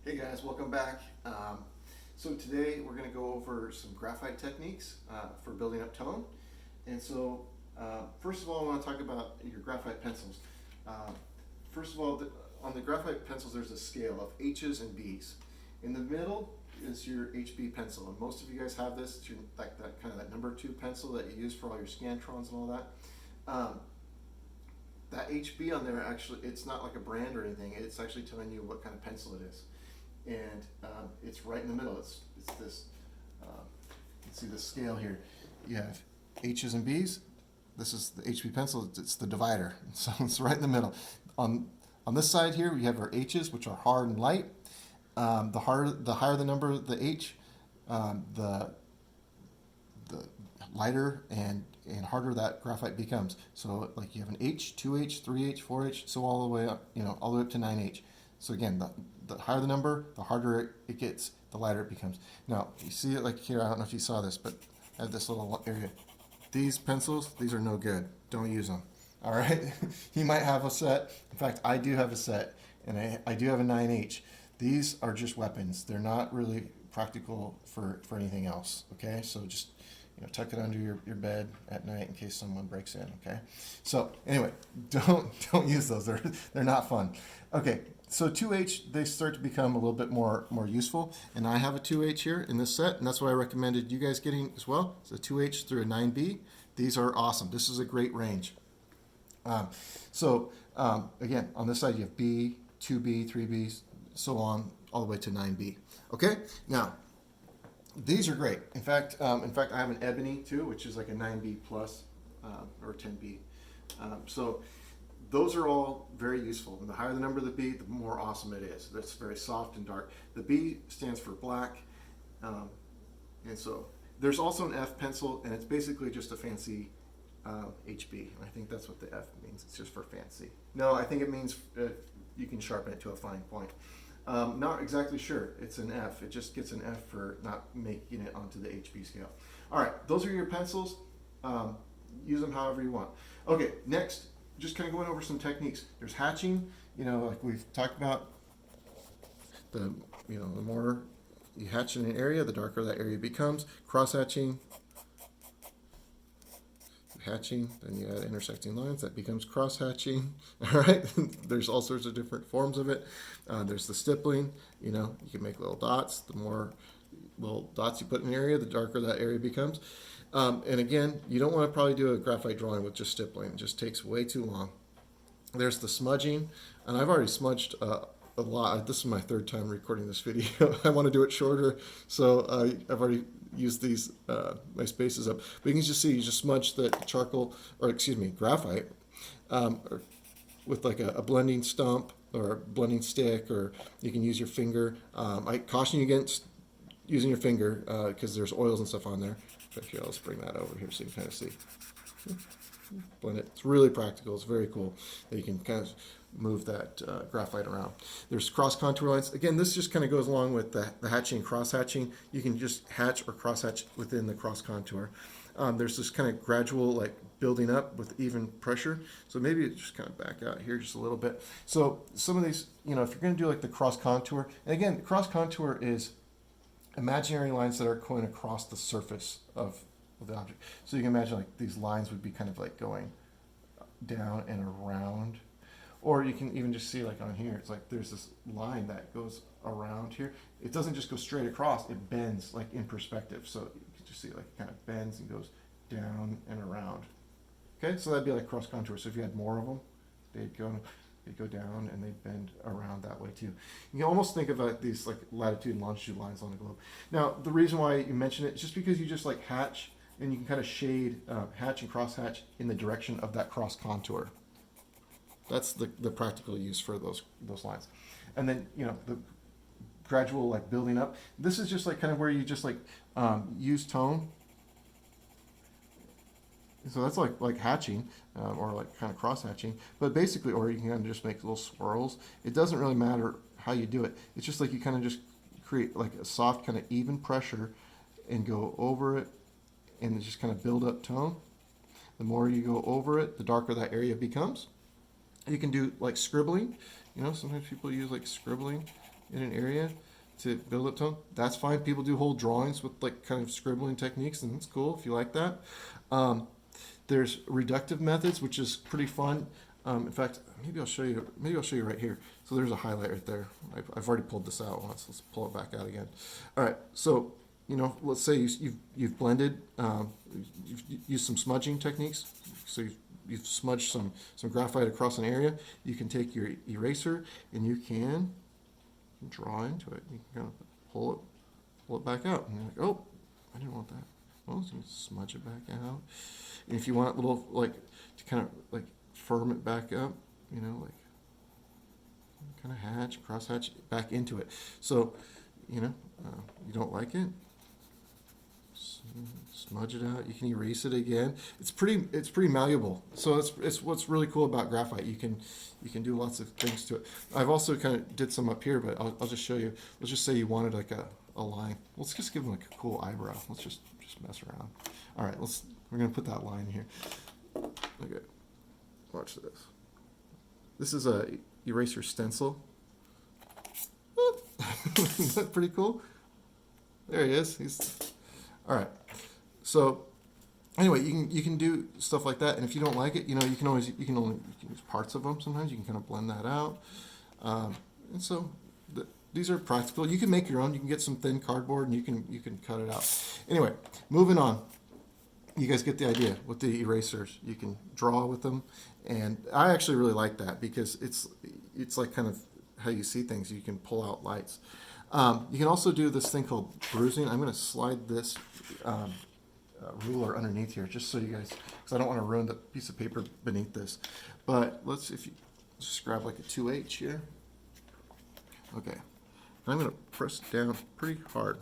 Hey guys, welcome back. So today we're going to go over some graphite techniques for building up tone. And so first of all, I want to talk about your graphite pencils. First of all, on the graphite pencils there's a scale of H's and B's. In the middle is your HB pencil, and most of you guys have this. It's your, like that kind of that number 2 pencil that you use for all your Scantrons and all that. That HB on there, actually, it's not like a brand or anything. It's actually telling you what kind of pencil it is. And it's right in the middle. It's this, you can see the scale here. You have H's and B's. This is the HB pencil. It's the divider. So it's right in the middle. On this side here, we have our H's, which are hard and light. The higher the number, the H, the lighter and harder that graphite becomes. So like you have an H, 2H, 3H, 4H, so all the way up, all the way up to 9H. So again, the higher the number, the harder it gets, the lighter it becomes. Now, you see it like here, I don't know if you saw this, but I have this little area. These pencils, these are no good. Don't use them. All right? You might have a set. In fact, I do have a set, and I do have a 9H. These are just weapons. They're not really practical for anything else, okay? So just tuck it under your bed at night in case someone breaks in, okay? So anyway, don't use those. They're not fun. Okay, so 2H, they start to become a little bit more useful, and I have a 2H here in this set, and that's what I recommended you guys getting as well. So 2H through a 9B. These are awesome. This is a great range. Again, on this side you have B, 2B, 3B, so on, all the way to 9B. Okay, now these are great. In fact, I have an ebony too, which is like a 9B plus or 10B. So those are all very useful. And the higher the number of the B, the more awesome it is. That's very soft and dark. The B stands for black, and so there's also an F pencil, and it's basically just a fancy HB. I think that's what the F means. It's just for fancy. No, I think it means you can sharpen it to a fine point. Not exactly sure. It's an F. It just gets an F for not making it onto the HB scale. All right, those are your pencils. Use them however you want. Okay, next, just kind of going over some techniques. There's hatching. Like we've talked about. The more you hatch in an area, the darker that area becomes. Cross hatching. Hatching, then you add intersecting lines, that becomes cross hatching. All right, there's all sorts of different forms of it. There's the stippling. You can make little dots. The more little dots you put in an area, the darker that area becomes. And again, you don't want to probably do a graphite drawing with just stippling. It just takes way too long. There's the smudging, and I've already smudged a lot. This is my 3rd time recording this video. I want to do it shorter, so I've already used these my spaces up. But you can just see, you just smudge the charcoal, or excuse me, graphite, with like a blending stump or a blending stick, or you can use your finger. I caution you against using your finger because there's oils and stuff on there. But here, let's bring that over here so you can kind of see. Blend it. It's really practical. It's very cool that you can kind of move that graphite around. There's cross contour lines. Again, this just kind of goes along with the hatching and cross hatching. You can just hatch or cross hatch within the cross contour. There's this kind of gradual like building up with even pressure. So maybe it just kind of back out here just a little bit. So some of these, if you're going to do like the cross contour, and again, the cross contour is imaginary lines that are going across the surface of the object. So you can imagine like these lines would be kind of like going down and around. Or you can even just see like on here, it's like there's this line that goes around here. It doesn't just go straight across, it bends like in perspective. So you can just see like it kind of bends and goes down and around. Okay, so that'd be like cross contour. So if you had more of them, they'd go down and they'd bend around that way too. You can almost think of these like latitude and longitude lines on the globe. Now, the reason why you mention it is just because you just like hatch, and you can kind of shade, hatch and cross hatch in the direction of that cross contour. That's the practical use for those lines. And then, the gradual like building up. This is just like kind of where you just like use tone. So that's like hatching or like kind of cross hatching. But basically, or you can kind of just make little swirls. It doesn't really matter how you do it. It's just like you kind of just create like a soft kind of even pressure and go over it and just kind of build up tone. The more you go over it, the darker that area becomes. You can do like scribbling. Sometimes people use like scribbling. in an area to build up tone, that's fine. People do whole drawings with like kind of scribbling techniques, and it's cool if you like that. There's reductive methods, which is pretty fun. In fact, maybe I'll show you. Maybe I'll show you right here. So there's a highlight right there. I've already pulled this out once. Let's pull it back out again. All right. So let's say you've blended, you've used some smudging techniques. So you've smudged some graphite across an area. You can take your eraser and you can draw into it. You can kind of pull it back out. And you're like, oh, I didn't want that. Well, so you smudge it back out. And if you want a little, like, to kind of, like, firm it back up, like, kind of cross hatch back into it. So, you don't like it, smudge it out. You can erase it again. It's pretty malleable. So it's what's really cool about graphite. You can do lots of things to it. I've also kind of did some up here, but I'll just show you. Let's just say you wanted like a line. Let's just give them like a cool eyebrow. Let's just mess around. All right, we're gonna put that line here. Okay, watch this. This is a eraser stencil. Isn't that pretty cool? There he is. All right. So anyway, you can do stuff like that, and if you don't like it, you can only use parts of them. Sometimes you can kind of blend that out, and so these are practical. You can make your own. You can get some thin cardboard, and you can cut it out. Anyway, moving on. You guys get the idea with the erasers. You can draw with them, and I actually really like that because it's like kind of how you see things. You can pull out lights. You can also do this thing called bruising. I'm going to slide this ruler underneath here just so you guys, because I don't want to ruin the piece of paper beneath this. But if you just grab like a 2H here. Okay. I'm going to press down pretty hard.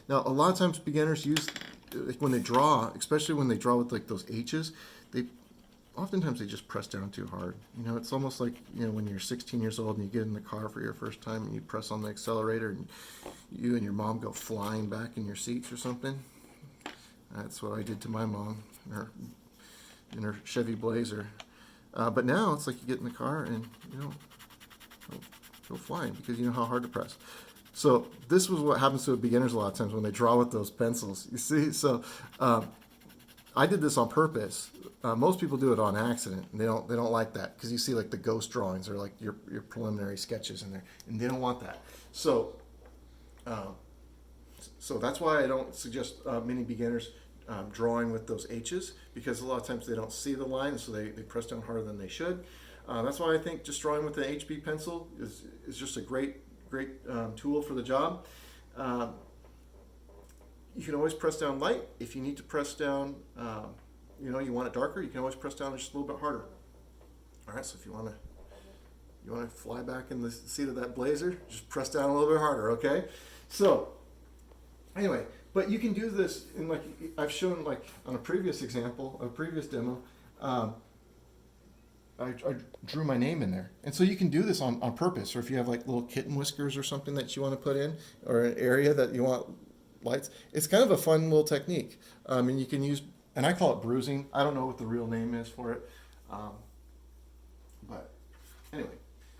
Now, a lot of times beginners use, like when they draw, especially when they draw with like those H's, oftentimes they just press down too hard. It's almost like, when you're 16 years old and you get in the car for your first time and you press on the accelerator and you and your mom go flying back in your seats or something. That's what I did to my mom in her Chevy Blazer. But now it's like you get in the car and go flying because you know how hard to press. So this was what happens to beginners a lot of times when they draw with those pencils. You see, so I did this on purpose. Most people do it on accident, and they don't like that because you see like the ghost drawings or like your preliminary sketches in there, and they don't want that. So that's why I don't suggest many beginners drawing with those H's, because a lot of times they don't see the line, so they press down harder than they should. That's why I think just drawing with an HB pencil is just a great tool for the job. You can always press down light. If you need to press down, you want it darker, you can always press down just a little bit harder. All right, so if you want to fly back in the seat of that Blazer, just press down a little bit harder, okay? So anyway, but you can do this in, like I've shown, like on a previous example, a previous demo. I drew my name in there. And so you can do this on purpose, or if you have like little kitten whiskers or something that you want to put in, or an area that you want lights. It's kind of a fun little technique. And you can use, and I call it bruising. I don't know what the real name is for it. But anyway,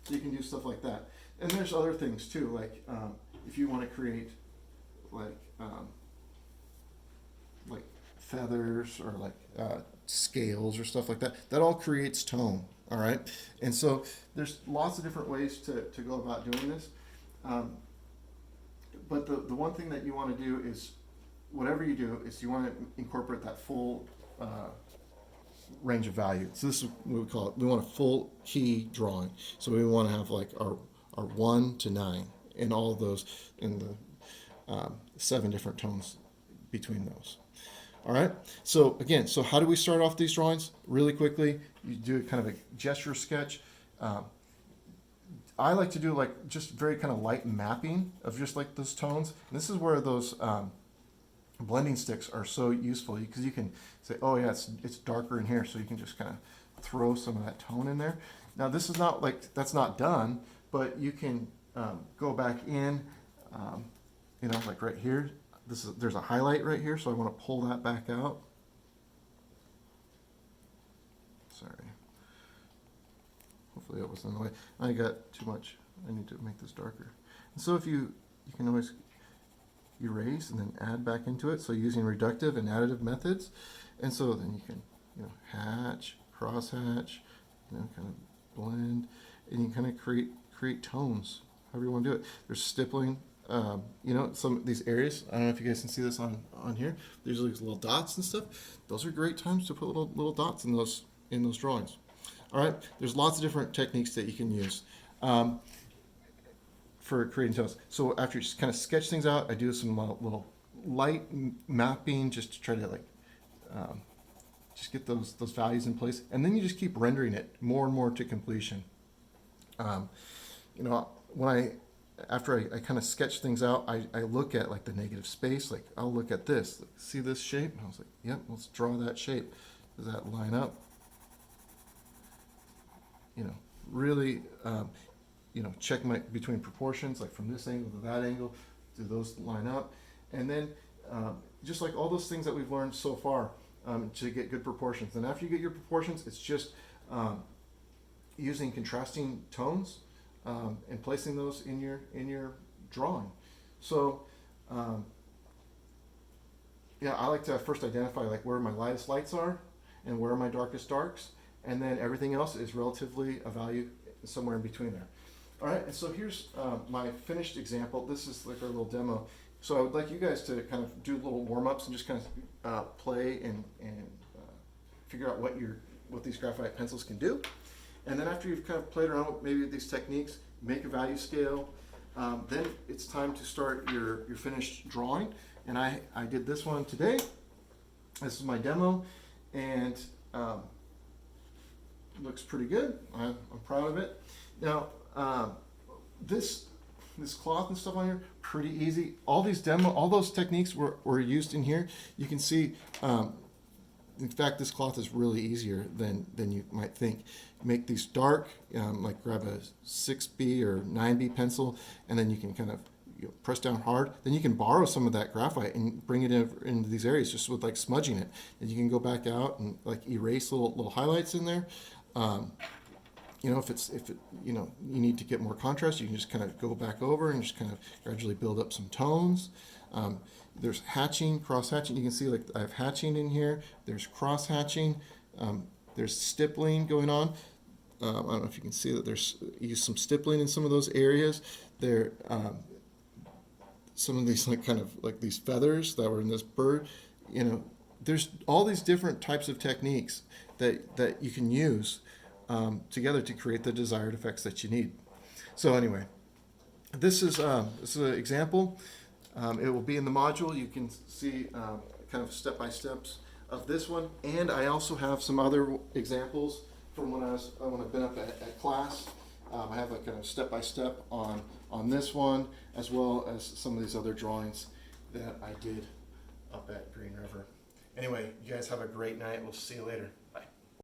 so you can do stuff like that. And there's other things too, like if you want to create like feathers or like scales or stuff like that. That all creates tone, all right? And so there's lots of different ways to go about doing this. But the one thing that you want to do is, whatever you do, is you want to incorporate that full range of value. So this is what we call it. We want a full key drawing. So we want to have like our 1 to 9 and all of those in the 7 different tones between those. All right. So again, how do we start off these drawings? Really quickly, you do kind of a gesture sketch. I like to do like just very kind of light mapping of just like those tones. And this is where those blending sticks are so useful, because you can say, oh yeah, it's darker in here, so you can just kind of throw some of that tone in there. Now this is not like, that's not done, but you can go back in, like right here. There's a highlight right here, so I want to pull that back out. Sorry. Hopefully it wasn't in the way. I got too much. I need to make this darker. So if you can always erase and then add back into it. So using reductive and additive methods. And so then you can, hatch, cross hatch, kind of blend, and you kind of create tones, however you want to do it. There's stippling. Some of these areas, I don't know if you guys can see this on here. There's these little dots and stuff. Those are great times to put little dots in those drawings. All right, there's lots of different techniques that you can use for creating tones. So after you just kind of sketch things out, I do some little light mapping just to try to just get those values in place, and then you just keep rendering it more and more to completion. After I kind of sketch things out, I look at like the negative space. Like I'll look at this, see this shape, and I was like, yep, let's draw that shape. Does that line up? Really, check between proportions, like from this angle to that angle, do those line up? And then just like all those things that we've learned so far to get good proportions. And after you get your proportions, it's just using contrasting tones and placing those in your drawing. So I like to first identify like where my lightest lights are and where my darkest darks, and then everything else is relatively a value somewhere in between there. All right, and so here's my finished example. This is like our little demo. So I would like you guys to kind of do little warm-ups and just kind of play and figure out what these graphite pencils can do. And then after you've kind of played around with maybe these techniques, make a value scale, then it's time to start your finished drawing. And I did this one today. This is my demo, and looks pretty good. I'm proud of it. Now, this cloth and stuff on here, pretty easy. All those techniques were used in here. You can see, in fact, this cloth is really easier than you might think. Make these dark, like grab a 6B or 9B pencil, and then you can kind of press down hard. Then you can borrow some of that graphite and bring it into these areas just with like smudging it. And you can go back out and like erase little highlights in there. If you need to get more contrast, you can just kind of go back over and just kind of gradually build up some tones. There's hatching, cross hatching. You can see like I have hatching in here. There's cross hatching. There's stippling going on. I don't know if you can see that there's use some stippling in some of those areas. There, some of these kind of like these feathers that were in this bird. There's all these different types of techniques that you can use together to create the desired effects that you need. So anyway, this is an example. It will be in the module. You can see kind of step-by-steps of this one. And I also have some other examples from when I've been up at class. I have a kind of step-by-step on this one, as well as some of these other drawings that I did up at Green River. Anyway, you guys have a great night. We'll see you later.